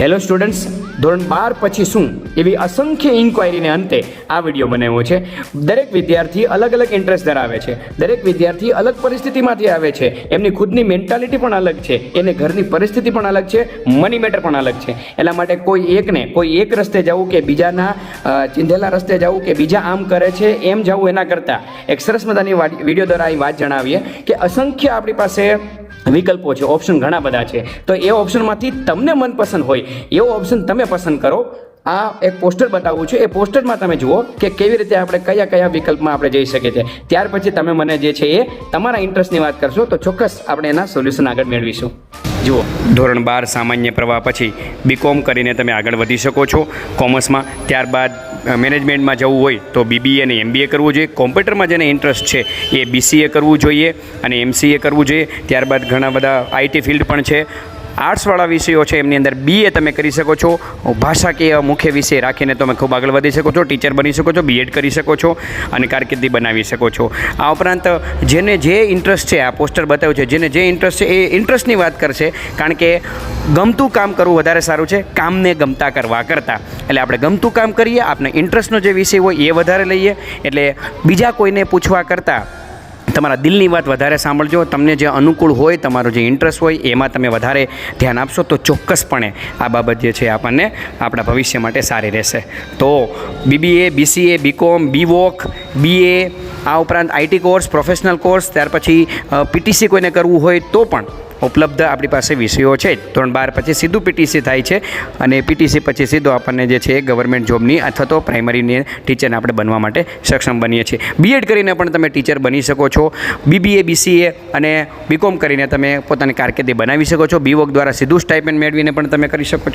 Hello students, ધોરણ 12 પછી શું એવી અસંખ્ય ઇન્ક્વાયરીને અંતે આ વિડીયો બનાવ્યો છે. દરેક વિદ્યાર્થી અલગ અલગ ઇન્ટરેસ્ટ ધરાવે છે, દરેક વિદ્યાર્થી અલગ પરિસ્થિતિમાંથી આવે છે, એમની ખુદની મેન્ટાલિટી પણ અલગ છે, એને ઘરની પરિસ્થિતિ પણ અલગ છે, મની મેટર પણ અલગ છે. એટલા માટે કોઈ એક રસ્તે જવું કે બીજાના ચીંધેલા રસ્તે જવું કે બીજા આમ કરે છે એમ જવું, એના કરતાં એક સરસ મજાની વિડીયો દ્વારા એ વાત જણાવીએ કે અસંખ્ય આપણી પાસે વિકલ્પો છે, ઓપ્શન ઘણા બધા છે. તો એ ઓપ્શનમાંથી તમને મનપસંદ હોય એવો ઓપ્શન તમે પસંદ કરો. આ એક પોસ્ટર બતાવવું છે, એ પોસ્ટરમાં તમે જુઓ કે કેવી રીતે આપણે કયા વિકલ્પમાં આપણે જઈ શકીએ છીએ. ત્યાર પછી તમે મને જે છે એ તમારા ઇન્ટરેસ્ટની વાત કરશો તો ચોક્કસ આપણે એના સોલ્યુશન આગળ મેળવીશું. જુઓ, ધોરણ 12 સામાન્ય પ્રવાહ પછી બીકોમ કરીને તમે આગળ વધી શકો છો કોમર્સમાં. ત્યારબાદ મેનેજમેન્ટમાં જવું હોય તો BBA અને MBA કરવું જોઈએ. કોમ્પ્યુટરમાં જેને ઇન્ટરેસ્ટ છે એ BCA કરવું જોઈએ અને MCA કરવું જોઈએ. ત્યારબાદ ઘણા બધા IT ફિલ્ડ પણ છે. આર્ટ્સવાળા વિષયો છે એમની અંદર BA તમે કરી શકો છો. ભાષાકીય મુખ્ય વિષય રાખીને તમે ખૂબ આગળ વધી શકો છો, ટીચર બની શકો છો, B.Ed કરી શકો છો અને કારકિર્દી બનાવી શકો છો. આ ઉપરાંત જેને જે ઇન્ટરેસ્ટ છે, આ પોસ્ટર બતાવ્યું છે, જેને જે ઇન્ટરેસ્ટ છે એ ઇન્ટરેસ્ટની વાત કરશે, કારણ કે ગમતું કામ કરવું વધારે સારું છે કામને ગમતા કરવા કરતાં. એટલે આપણે ગમતું કામ કરીએ, આપણે ઇન્ટરેસ્ટનો જે વિષય હોય એ વધારે લઈએ. એટલે બીજા કોઈને પૂછવા કરતાં તમારા દિલની વાત વધારે સાંભળજો. તમને જે અનુકૂળ હોય, તમારો જે ઇન્ટરેસ્ટ હોય એમાં તમે વધારે ધ્યાન આપશો તો ચોક્કસપણે આ બાબત જે છે આપણને આપણા ભવિષ્ય માટે સારી રહેશે. તો BBA, BCA, BCom, BVoc, BA, આ ઉપરાંત IT કોર્સ, પ્રોફેશનલ કોર્સ, ત્યાર પછી PTC કોઈને કરવું હોય તો પણ ઉપલબ્ધ આપણી પાસે વિષયો છે. ધોરણ 12 પછી સીધું PTC થાય છે અને PTC પછી સીધો આપણને જે છે ગવર્મેન્ટ જોબની અથવા તો પ્રાઇમરીની ટીચરને આપણે બનવા માટે સક્ષમ બનીએ છીએ. B.Ed કરીને પણ તમે ટીચર બની શકો છો. BBA, BCA અને BCom કરીને તમે પોતાની કારકિર્દી બનાવી શકો છો. BVoc દ્વારા સીધું સ્ટાઇપેન્ડ મેળવીને પણ તમે કરી શકો છો.